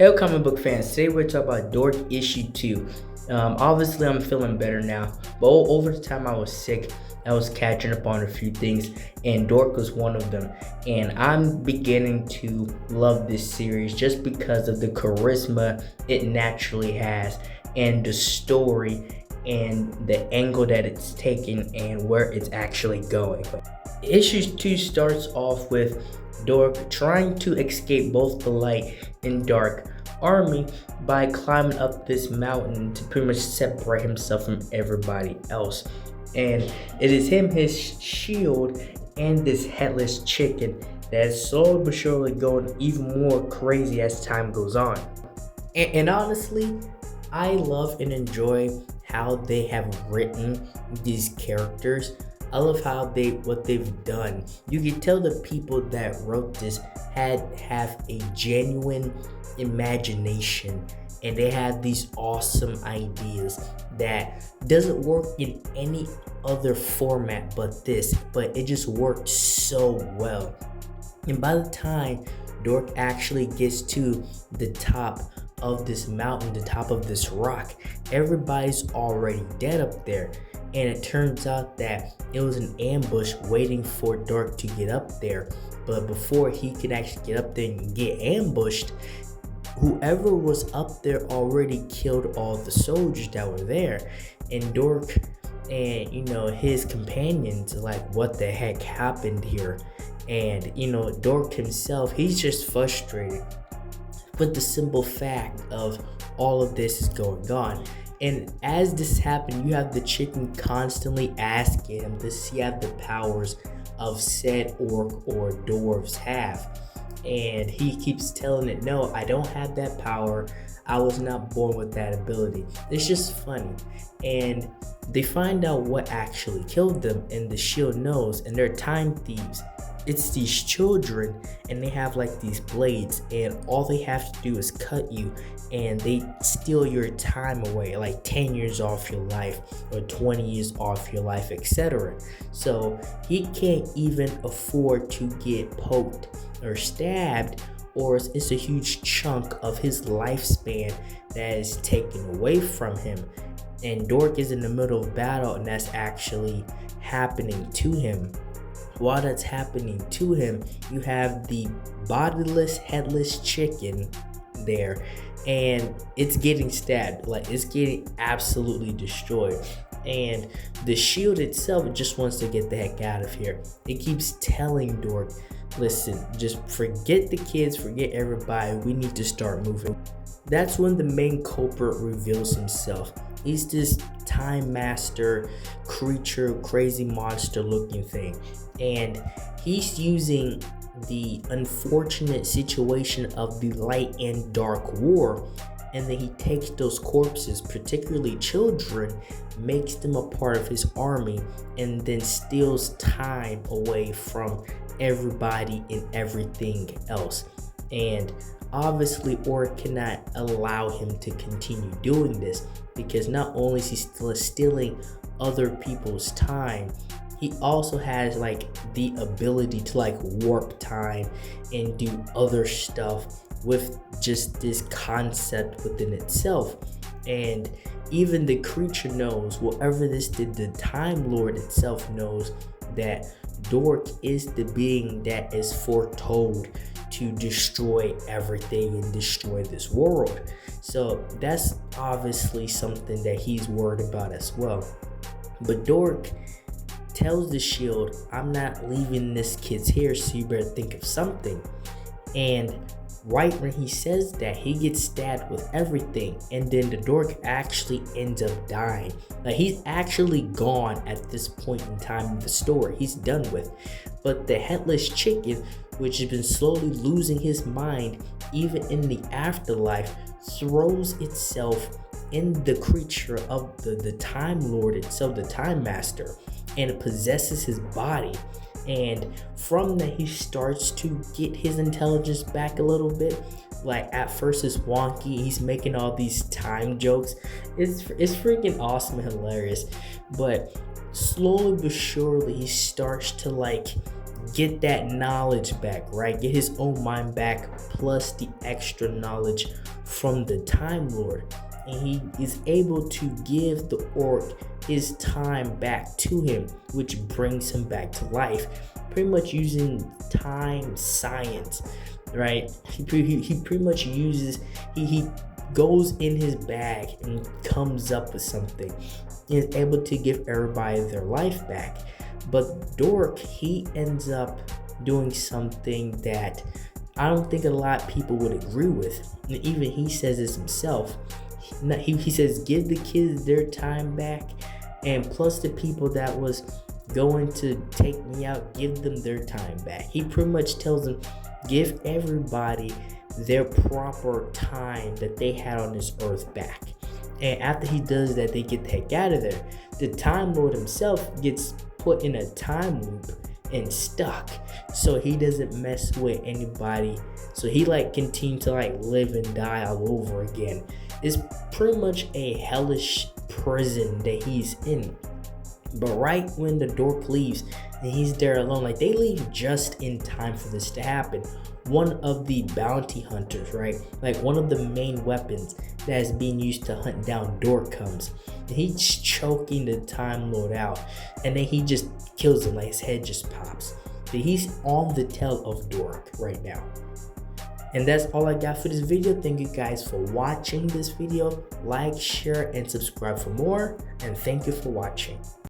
Hey, comic book fans, today we're talking about Dork issue 2. Obviously, I'm feeling better now, but over the time I was sick, I was catching up on a few things, and Dork was one of them. And I'm beginning to love this series just because of the charisma it naturally has, and the story, and the angle that it's taken, and where it's actually going. Issue 2 starts off with Dork trying to escape both the light and dark army by climbing up this mountain to pretty much separate himself from everybody else. And it is him, his shield, and this headless chicken that is slowly but surely going even more crazy as time goes on. And honestly, I love and enjoy how they have written these characters. I love how what they've done. You can tell the people that wrote this have a genuine imagination, and they have these awesome ideas that doesn't work in any other format but this, but it just worked so well. And by the time Dork actually gets to the top of this mountain, the top of this rock, everybody's already dead up there. And it turns out that it was an ambush waiting for Dork to get up there. But before he could actually get up there and get ambushed, whoever was up there already killed all the soldiers that were there. And Dork and his companions are like, what the heck happened here? And Dork himself, he's just frustrated with the simple fact of all of this is going on. And as this happened, you have the chicken constantly asking him, does he have the powers of said orc or dwarves have? And he keeps telling it, no, I don't have that power. I was not born with that ability. It's just funny. And they find out what actually killed them, and the shield knows, and they're time thieves. It's these children, and they have like these blades, and all they have to do is cut you, and they steal your time away, like 10 years off your life or 20 years off your life, etc. So he can't even afford to get poked or stabbed, or it's a huge chunk of his lifespan that is taken away from him. And Dork is in the middle of battle, and that's actually happening to him. While that's happening to him, you have the bodiless, headless chicken there, and it's getting stabbed, like it's getting absolutely destroyed. And the shield itself just wants to get the heck out of here. It keeps telling Dork, listen, just forget the kids, forget everybody, we need to start moving. That's when the main culprit reveals himself. He's this time master creature, crazy monster looking thing, and he's using the unfortunate situation of the light and dark war, and then he takes those corpses, particularly children, makes them a part of his army, and then steals time away from everybody and everything else. And obviously ORC cannot allow him to continue doing this, because not only is he still stealing other people's time, he also has like the ability to like warp time and do other stuff with just this concept within itself. And even the creature knows, whatever this did, the Time Lord itself knows that Dork is the being that is foretold to destroy everything and destroy this world. So that's obviously something that he's worried about as well. But Dork tells the shield, I'm not leaving this kid's here, so you better think of something. And right when he says that, he gets stabbed with everything, and then the Dork actually ends up dying. Like, he's actually gone at this point in time in the story. He's done with. But the headless chicken, which has been slowly losing his mind even in the afterlife, throws itself in the creature of the Time Lord itself, the Time Master, and it possesses his body. And from that, he starts to get his intelligence back a little bit. Like, at first it's wonky, he's making all these time jokes. It's freaking awesome and hilarious. But slowly but surely, he starts to like get that knowledge back, right? Get his own mind back, plus the extra knowledge from the Time Lord. And he is able to give the orc his time back to him, which brings him back to life, pretty much using time science, right? He pretty much uses, he goes in his bag and comes up with something, and is able to give everybody their life back. But Dork, he ends up doing something that I don't think a lot of people would agree with. And even he says this himself. He says, give the kids their time back, and plus the people that was going to take me out, give them their time back. He pretty much tells them, give everybody their proper time that they had on this earth back. And after he does that, they get the heck out of there. The Time Lord himself gets put in a time loop and stuck, so he doesn't mess with anybody, so he continue to live and die all over again. It's pretty much a hellish prison that he's in. But right when the dork leaves and he's there alone, they leave just in time for this to happen. One of the bounty hunters, right, one of the main weapons that is being used to hunt down Dork comes, and he's choking the Time Lord out, and then he just kills him, his head just pops. But he's on the tail of Dork right now. And that's all I got for this video. Thank you guys for watching this video. Like, share, and subscribe for more, and thank you for watching.